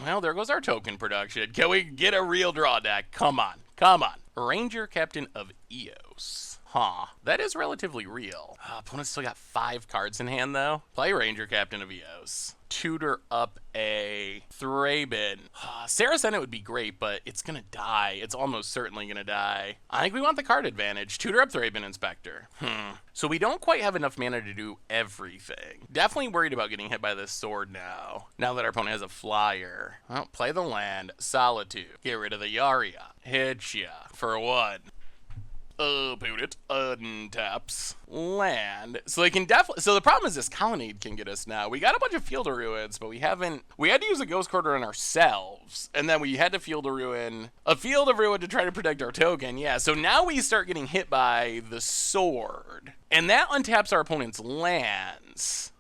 Well, there goes our token production. Can we get a real draw deck? Come on. Ranger Captain of Eos. Huh. That is relatively real. Opponent's still got 5 cards in hand, though. Play Ranger Captain of Eos. Tutor up a Thraben. Sarah Senate would be great, but it's gonna die. It's almost certainly gonna die. I think we want the card advantage. Tutor up Thraben Inspector. So we don't quite have enough mana to do everything. Definitely worried about getting hit by this sword now that our opponent has a flyer. Well, play the land. Solitude. Get rid of the Yaria. Hit ya for 1. Opponent untaps land. So they can definitely. So the problem is this Colonnade can get us now. We got a bunch of Field of Ruins, but we had to use a Ghost Quarter on ourselves, and then we had to Field of Ruin to try to protect our token. Yeah. So now we start getting hit by the sword, and that untaps our opponent's lands.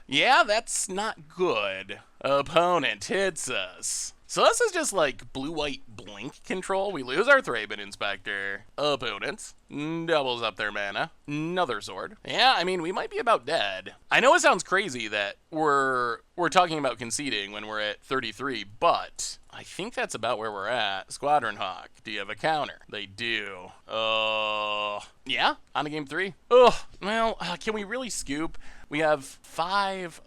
Yeah, that's not good. Opponent hits us. So this is just like blue-white blink control. We lose our Thraben Inspector. Opponents doubles up their mana. Another sword. Yeah, I mean, we might be about dead. I know it sounds crazy that we're talking about conceding when we're at 33, but I think that's about where we're at. Squadron Hawk, do you have a counter? They do. Yeah, on to game 3. Well, can we really scoop? We have 5.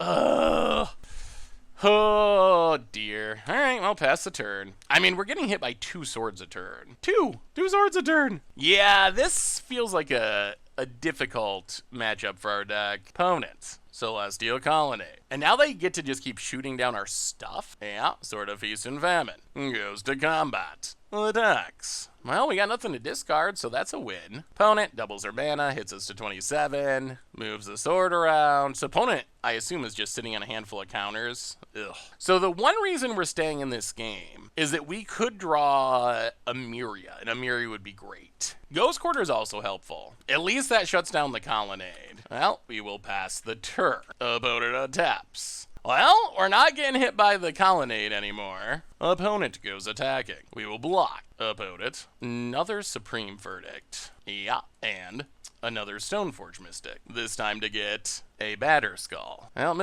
Oh, dear. All right, well, pass the turn. I mean, we're getting hit by 2 swords a turn. Two swords a turn. Yeah, this feels like a difficult matchup for our deck. Opponents. Celestial Colonnade. And now they get to just keep shooting down our stuff? Yeah, sort of feast and famine. Goes to combat. Attacks. Well, we got nothing to discard, so that's a win. Opponent doubles her mana, hits us to 27, moves the sword around. So opponent, I assume, is just sitting on a handful of counters. Ugh. So the one reason we're staying in this game is that we could draw a Myria, and a Myria would be great. Ghost Quarter is also helpful. At least that shuts down the Colonnade. Well, we will pass the turn. Opponent taps. Well, we're not getting hit by the Colonnade anymore. Opponent goes attacking. We will block. Opponent. Another Supreme Verdict. Yeah, and another Stoneforge Mystic. This time to get a Batter Skull. Well,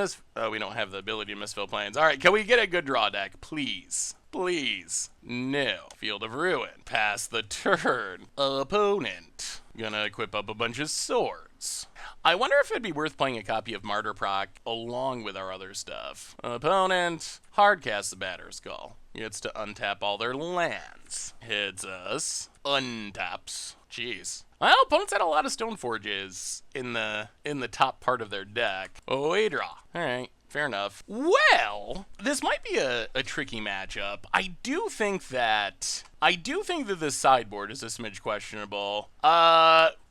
we don't have the ability to misfill planes. All right, can we get a good draw deck, please? Please. No. Field of Ruin. Pass the turn. Opponent. Gonna equip up a bunch of swords. I wonder if it'd be worth playing a copy of Martyr proc along with our other stuff. Opponent. Hardcast the Batter Skull. Gets to untap all their lands. Hits us. Untaps. Jeez. Well, opponents had a lot of Stoneforges in the top part of their deck. Oh, we draw. All right. Fair enough. Well, this might be a tricky matchup. I do think that this sideboard is a smidge questionable.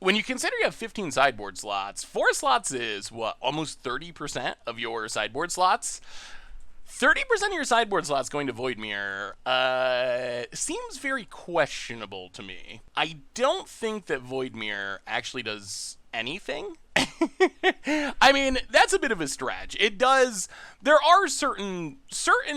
When you consider you have 15 sideboard slots, 4 slots is, what, almost 30% of your sideboard slots? 30% of your sideboard slots going to Void Mirror seems very questionable to me. I don't think that Void Mirror actually does anything. I mean, that's a bit of a stretch. It does. There are certain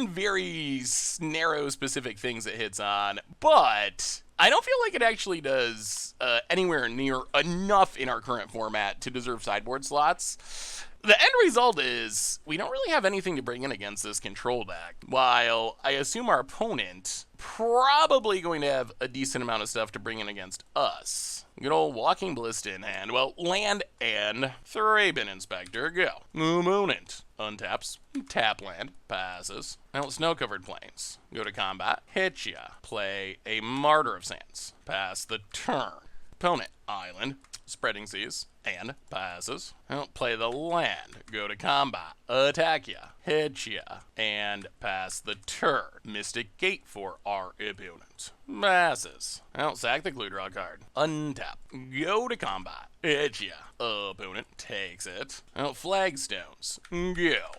very narrow specific things it hits on, but I don't feel like it actually does anywhere near enough in our current format to deserve sideboard slots. The end result is we don't really have anything to bring in against this control deck, while I assume our opponent probably going to have a decent amount of stuff to bring in against us. Good old Walking Ballista in hand. Well, land and Thraben Inspector, go. Opponent untaps, tap land, passes. Well, Snow-Covered Plains. Go to combat, hit ya. Play a Martyr of Sands. Pass the turn. Opponent, island, Spreading Seas, and passes. Well, play the land, go to combat, attack ya, hit ya, and pass the turn. Mystic Gate for our opponent. Passes. Well, sack the clue draw card. Untap. Go to combat. Hit ya. Opponent takes it. Well, Flagstones. Go.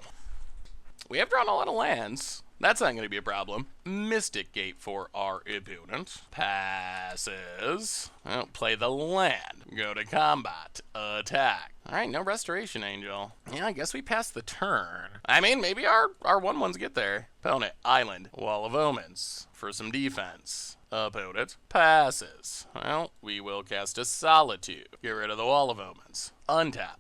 We have drawn a lot of lands. That's not going to be a problem. Mystic Gate for our opponent. Passes. Well, play the land. Go to combat. Attack. All right, no Restoration Angel. Yeah, I guess we passed the turn. I mean, maybe our 1/1s get there. Opponent, island, Wall of Omens for some defense. Opponent passes. Well, we will cast a Solitude. Get rid of the Wall of Omens. Untap.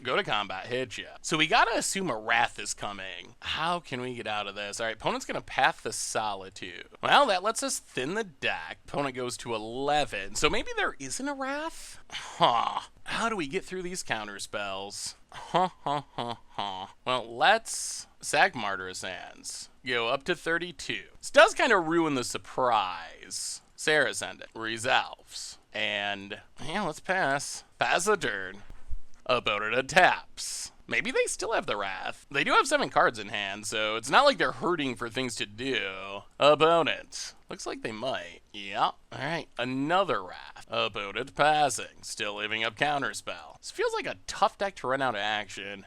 Go to combat, hit ya. So we gotta assume a Wrath is coming. How can we get out of this? All right, opponent's gonna path the Solitude. Well, that lets us thin the deck. Opponent goes to 11. So maybe there isn't a Wrath? Huh. How do we get through these counter spells? Well, let's sack Martyr of Sands. Go up to 32. This does kind of ruin the surprise. Sarah Ascendant resolves. And, yeah, let's pass. Pass the turn. Opponent taps. Maybe they still have the Wrath. They do have 7 cards in hand, so it's not like they're hurting for things to do. Opponent. Looks like they might. Yeah. Alright, another Wrath. Opponent passing. Still leaving up Counterspell. This feels like a tough deck to run out of action.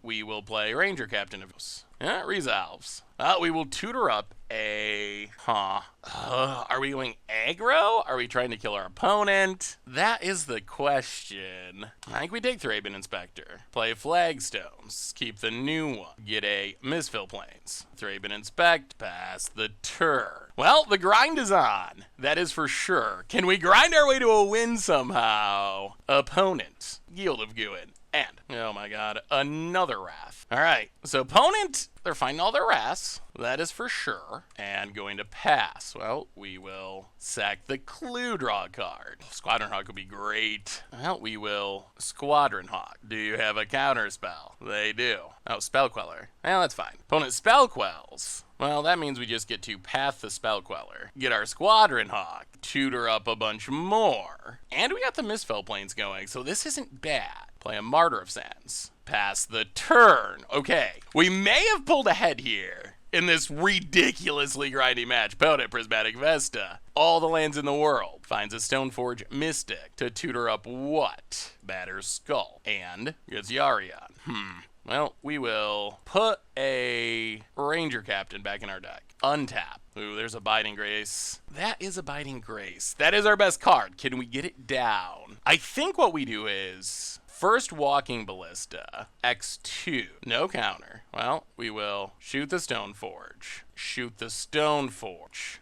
We will play Ranger Captain of Ghosts. Yeah, it resolves. We will tutor up a... are we going aggro? Are we trying to kill our opponent? That is the question. I think we take Thraben Inspector. Play Flagstones. Keep the new one. Get a Misfill Plains. Thraben Inspect. Pass the turn. Well, the grind is on. That is for sure. Can we grind our way to a win somehow? Opponent. Yield of Guin. And, oh my god, another Wrath. Alright, so opponent, they're finding all their Wraths. That is for sure. And going to pass. Well, we will sack the Clue Draw card. Squadron Hawk would be great. Well, we will Squadron Hawk. Do you have a counter spell? They do. Oh, Spell Queller. Well, that's fine. Opponent Spell Quells. Well, that means we just get to path the Spell Queller. Get our Squadron Hawk. Tutor up a bunch more. And we got the Misfell Plains going, so this isn't bad. Play a Martyr of Sands. Pass the turn. Okay, we may have pulled ahead here in this ridiculously grindy match. Opponent, Prismatic Vesta. All the lands in the world. Finds a Stoneforge Mystic to tutor up what? Batter's Skull. And gets Yarion. Well, we will put a Ranger Captain back in our deck. Untap. Ooh, there's Abiding Grace. That is Abiding Grace. That is our best card. Can we get it down? I think what we do is first Walking Ballista, X2, no counter. Well, we will shoot the Stoneforge. Shoot the Stoneforge.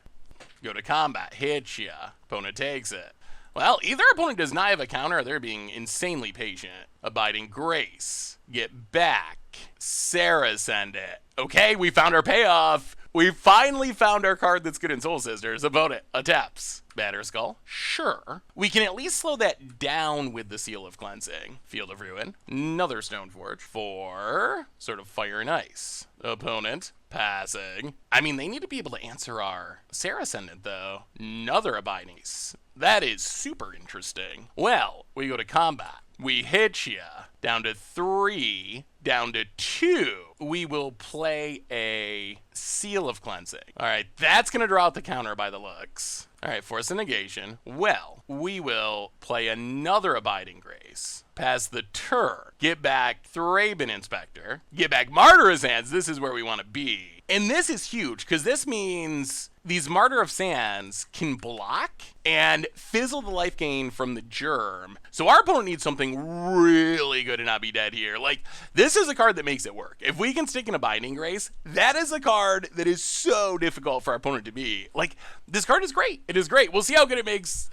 Go to combat, hit ya. Opponent takes it. Well, either opponent does not have a counter or they're being insanely patient. Abiding Grace. Get back. Sarah send it. Okay, we found our payoff. We finally found our card that's good in Soul Sisters. Opponent attempts. Batter's Skull? Sure. We can at least slow that down with the Seal of Cleansing. Field of Ruin. Another Stoneforge. For sort of Fire and Ice. Opponent passing. I mean, they need to be able to answer our Sarah Ascendant, though. Another Abiding Grace. That is super interesting. Well, we go to combat. We hit ya. Down to 3. Down to 2. We will play a Seal of Cleansing. All right, that's going to draw out the counter by the looks. All right, Force of Negation. Well, we will play another Abiding Grace. Pass the turn. Get back Thraben Inspector. Get back Martyr of Sands. This is where we want to be. And this is huge, because this means these Martyr of Sands can block and fizzle the life gain from the germ. So our opponent needs something really good to not be dead here. Like, this is a card that makes it work. If we can stick an Abiding Grace, that is a card that is so difficult for our opponent to be. Like, this card is great. It is great. We'll see how good it makes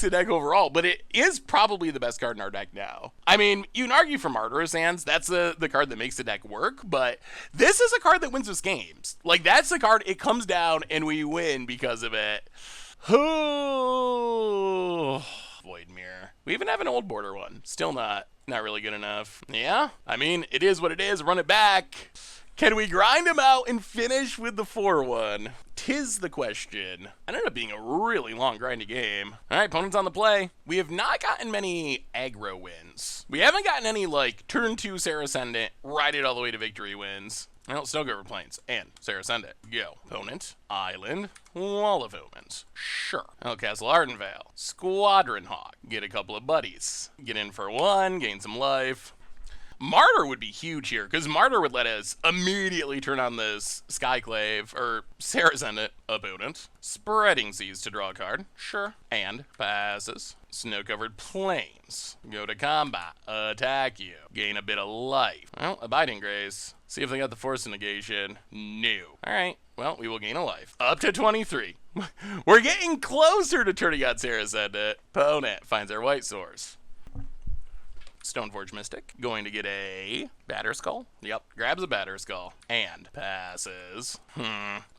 the deck overall, but it is probably the best card in our deck now. I mean, you can argue for Martyr of Sands. That's the card that makes the deck work, but this is a card that wins us games. Like, that's the card, it comes down and we win because of it. Void Mirror. We even have an old border one. Still not really good enough. Yeah, I mean, it is what it is. Run it back. Can we grind him out and finish with the 4-1? 'Tis the question. It ended up being a really long, grindy game. All right, opponent's on the play. We have not gotten many aggro wins. We haven't gotten any, like, turn 2 Sarah Ascendant, ride it all the way to victory wins. Well, Snowgiver Plains and Sarah Ascendant. Go. Opponent, Island, Wall of Omens. Sure. Castle Ardenvale. Squadron Hawk. Get a couple of buddies. Get in for 1, gain some life. Martyr would be huge here, because Martyr would let us immediately turn on this Skyclave, or Sarah Ascendant, opponent. Spreading Seas to draw a card. Sure. And passes. Snow-covered plains. Go to combat. Attack you. Gain a bit of life. Well, Abiding Grace. See if they got the Force of Negation. No. Alright, well, we will gain a life. Up to 23. We're getting closer to turning on Sarah Ascendant. Opponent finds our white source. Stoneforge Mystic. Going to get a Batter Skull. Yep, grabs a Batter Skull. And passes.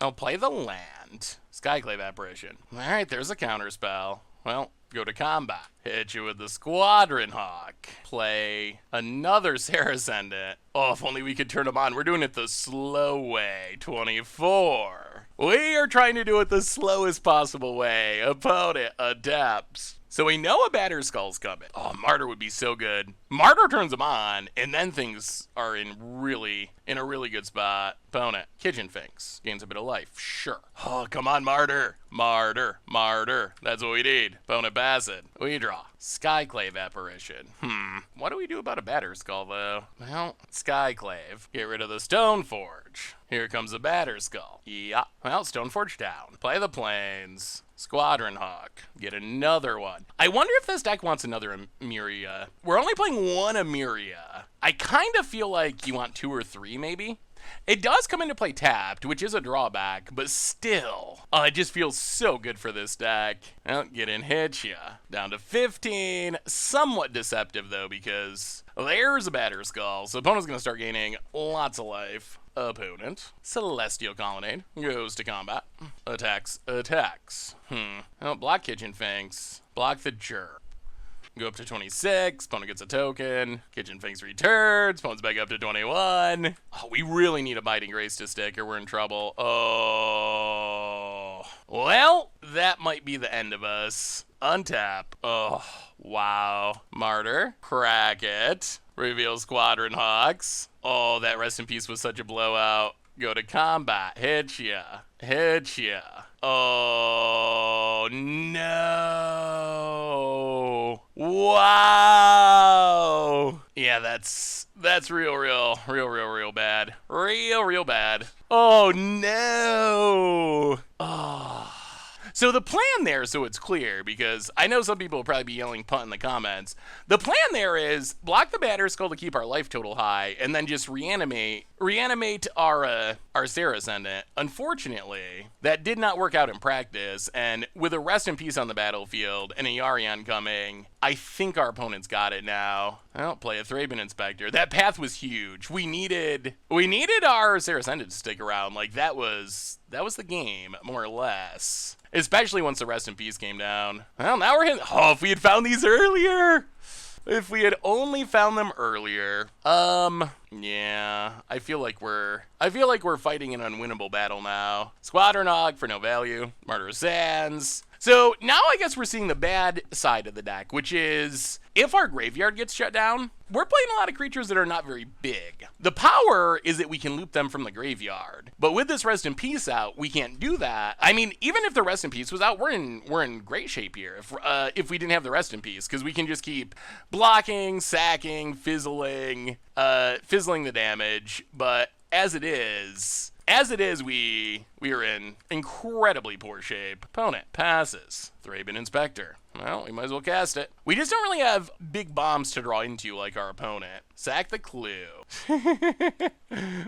I'll play the land. Skyclave Apparition. Alright, there's a counter spell. Well, go to combat. Hit you with the Squadron Hawk. Play another Sarah Ascendant. Oh, if only we could turn them on. We're doing it the slow way. 24. We are trying to do it the slowest possible way. Opponent adapts. So we know a Batter Skull's coming. Oh, Martyr would be so good. Martyr turns them on, and then things are in a really good spot. Opponent, Kitchen Finks. Gains a bit of life. Sure. Oh, come on, Martyr. Martyr. That's what we need. Opponent Basset. We draw. Skyclave Apparition. What do we do about a Batter Skull, though? Well, Skyclave. Get rid of the Stoneforge. Here comes a Batter Skull. Yeah. Well, Stoneforge down. Play the plains. Squadron Hawk. Get another one. I wonder if this deck wants another Emiria. We're only playing one Emiria. I kind of feel like you want 2 or 3, maybe. It does come into play tapped, which is a drawback, but still. Oh, it just feels so good for this deck. Well, get in, hit ya. Down to 15. Somewhat deceptive, though, because there's a Batter Skull, so opponent's going to start gaining lots of life. Opponent, Celestial Colonnade, goes to combat. Attacks. Oh, block Kitchen Finks. Block the Jerk. Go up to 26. Opponent gets a token. Kitchen Finks returns. Opponent's back up to 21. Oh, we really need Abiding Grace to stick or we're in trouble. Oh. Well, that might be the end of us. Untap. Oh, wow. Martyr. Crack it. Reveal Squadron Hawks. Oh, that Rest in Peace was such a blowout. Go to combat. Hit ya. Hit ya. Oh, no. Wow. Yeah, that's real bad. Real bad. Oh, no. Oh. So the plan there, so it's clear, because I know some people will probably be yelling punt in the comments. The plan there is block the Batter Skull to keep our life total high, and then just reanimate our Sarah Ascendant. Unfortunately, that did not work out in practice, and with a Rest in Peace on the battlefield and a Yarion coming, I think our opponent's got it now. I'll play a Thraben Inspector. That path was huge. We needed our Sarah Ascendant to stick around. Like, that was the game, more or less. Especially once the Rest in Peace came down. Well, now we're hitting... Oh, if we had found these earlier! If we had only found them earlier. Yeah. I feel like we're fighting an unwinnable battle now. Squadron Hog for no value. Martyr Sands. So now I guess we're seeing the bad side of the deck, which is if our graveyard gets shut down, we're playing a lot of creatures that are not very big. The power is that we can loop them from the graveyard. But with this Rest in Peace out, we can't do that. I mean, even if the Rest in Peace was out, we're in great shape here if we didn't have the Rest in Peace, because we can just keep blocking, sacking, fizzling the damage. But as it is, we are in incredibly poor shape. Opponent passes. Thraben Inspector. Well, we might as well cast it. We just don't really have big bombs to draw into like our opponent. Sack the Clue.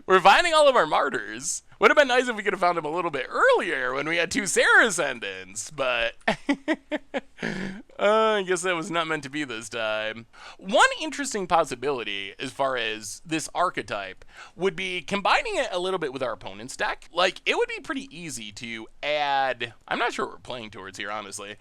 We're finding all of our Martyrs. Would have been nice if we could have found him a little bit earlier when we had 2 Sarah Ascendants, but I guess that was not meant to be this time. One interesting possibility as far as this archetype would be combining it a little bit with our opponent's deck. Like, it would be pretty easy to add... I'm not sure what we're playing towards here, honestly.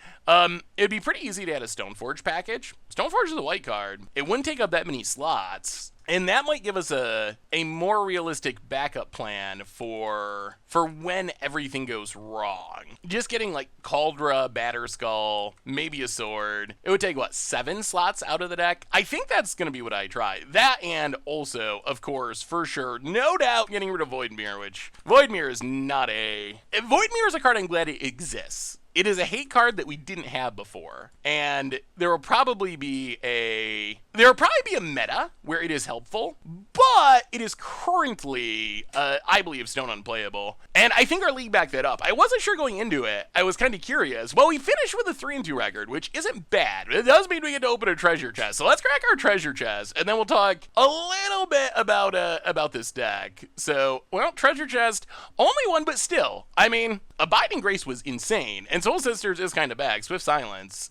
It'd be pretty easy to add a Stoneforge package. Stoneforge is a white card. It wouldn't take up that many slots. And that might give us a more realistic backup plan for when everything goes wrong. Just getting like Cauldra, Batter Skull, maybe a Sword. It would take, what, 7 slots out of the deck? I think that's going to be what I try. That, and also, of course, for sure, no doubt, getting rid of Voidmere, which Voidmere is not a... Voidmere is a card I'm glad it exists. It is a hate card that we didn't have before, and there will probably be a meta where it is helpful, but it is currently, I believe, stone unplayable. And I think our league backed that up. I wasn't sure going into it. I was kind of curious. Well, we finished with a 3-2 record, which isn't bad. It does mean we get to open a treasure chest. So let's crack our treasure chest, and then we'll talk a little bit about this deck. So, well, treasure chest, only one, but still. I mean, Abiding Grace was insane, and Soul Sisters is kind of back. Swift Silence.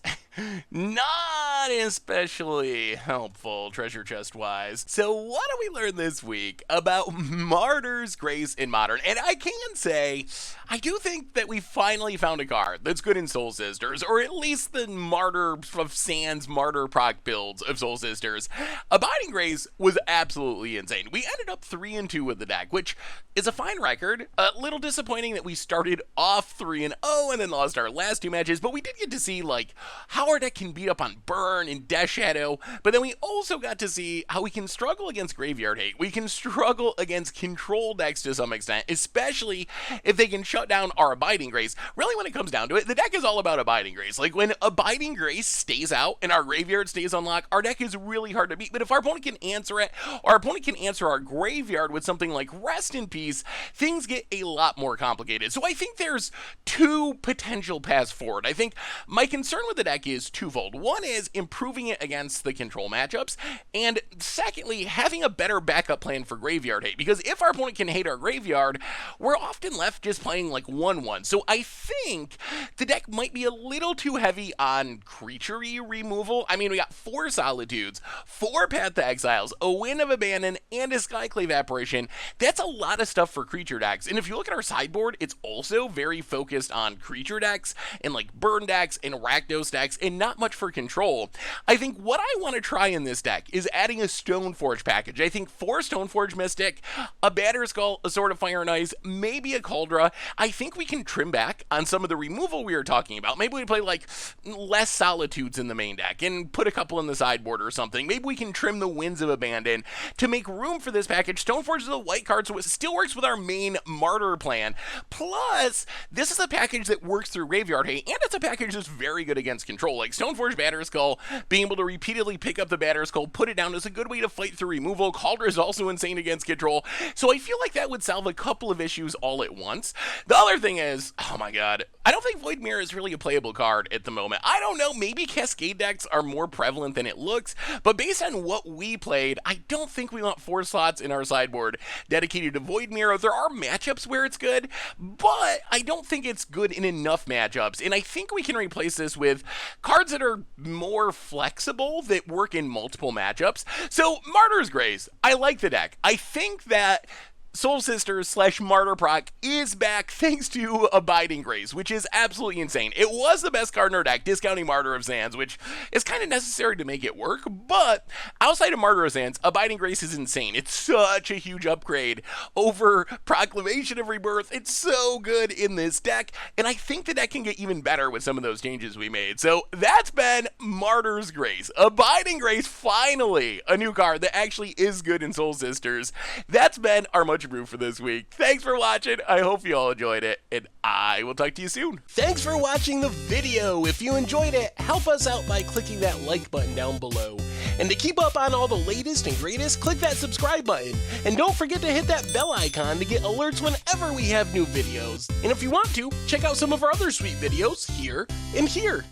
Not especially helpful treasure chest wise. So what do we learn this week about Martyr's Grace in Modern? And I can say, I do think that we finally found a card that's good in Soul Sisters, or at least the Martyr of Sands Martyr proc builds of Soul Sisters. Abiding Grace was absolutely insane. We ended up 3-2 with the deck, which is a fine record. A little disappointing that we started off 3-0 and then lost our last 2 matches, but we did get to see like how our deck can beat up on Burn and Death Shadow, but then we also got to see how we can struggle against Graveyard Hate. We can struggle against control decks to some extent, especially if they can shut down our Abiding Grace. Really, when it comes down to it, the deck is all about Abiding Grace. Like, when Abiding Grace stays out and our graveyard stays unlocked, our deck is really hard to beat. But if our opponent can answer it, or our opponent can answer our graveyard with something like Rest in Peace, things get a lot more complicated. So I think there's 2 potential paths forward. I think my concern with the deck is twofold. One is improving it against the control matchups, and secondly, having a better backup plan for Graveyard Hate, because if our opponent can hate our graveyard, we're often left just playing like 1-1. So I think the deck might be a little too heavy on creature-y removal. I mean, we got 4 Solitudes, 4 Path to Exiles, a Wind of Abandon, and a Skyclave Apparition. That's a lot of stuff for creature decks, and if you look at our sideboard, it's also very focused on creature decks, and like Burn decks, and Rakdos decks, and not much for control. I think what I want to try in this deck is adding a Stoneforge package. I think 4 Stoneforge Mystic, a Batterskull, a Sword of Fire and Ice, maybe a Cauldra. I think we can trim back on some of the removal we were talking about. Maybe we play like less Solitudes in the main deck and put a couple in the sideboard or something. Maybe we can trim the Winds of Abandon to make room for this package. Stoneforge is a white card, so it still works with our main Martyr plan. Plus, this is a package that works through Graveyard Hate, and it's a package that's very good against control. Like Stoneforge Batterskull, being able to repeatedly pick up the Batterskull, put it down is a good way to fight through removal. Cauldra is also insane against control, so I feel like that would solve a couple of issues all at once. The other thing is, oh my god, I don't think Void Mirror is really a playable card at the moment. I don't know, maybe Cascade decks are more prevalent than it looks, but based on what we played, I don't think we want 4 slots in our sideboard dedicated to Void Mirror. There are matchups where it's good, but I don't think it's good in enough matchups, and I think we can replace this with cards that are more flexible, that work in multiple matchups. So Martyr's Grace, I like the deck. I think that Soul Sisters / Martyr proc is back thanks to Abiding Grace, which is absolutely insane. It was the best card in our deck, discounting Martyr of Sands, which is kind of necessary to make it work, but outside of Martyr of Sands, Abiding Grace is insane. It's such a huge upgrade over Proclamation of Rebirth. It's so good in this deck, and I think the deck can get even better with some of those changes we made. So that's been Martyr's Grace. Abiding Grace, finally, a new card that actually is good in Soul Sisters. That's been our Much Abrew for this week. Thanks for watching. I hope you all enjoyed it, and I will talk to you soon. Thanks for watching the video. If you enjoyed it, help us out by clicking that like button down below. And to keep up on all the latest and greatest, click that subscribe button. And don't forget to hit that bell icon to get alerts whenever we have new videos. And if you want to, check out some of our other sweet videos here and here.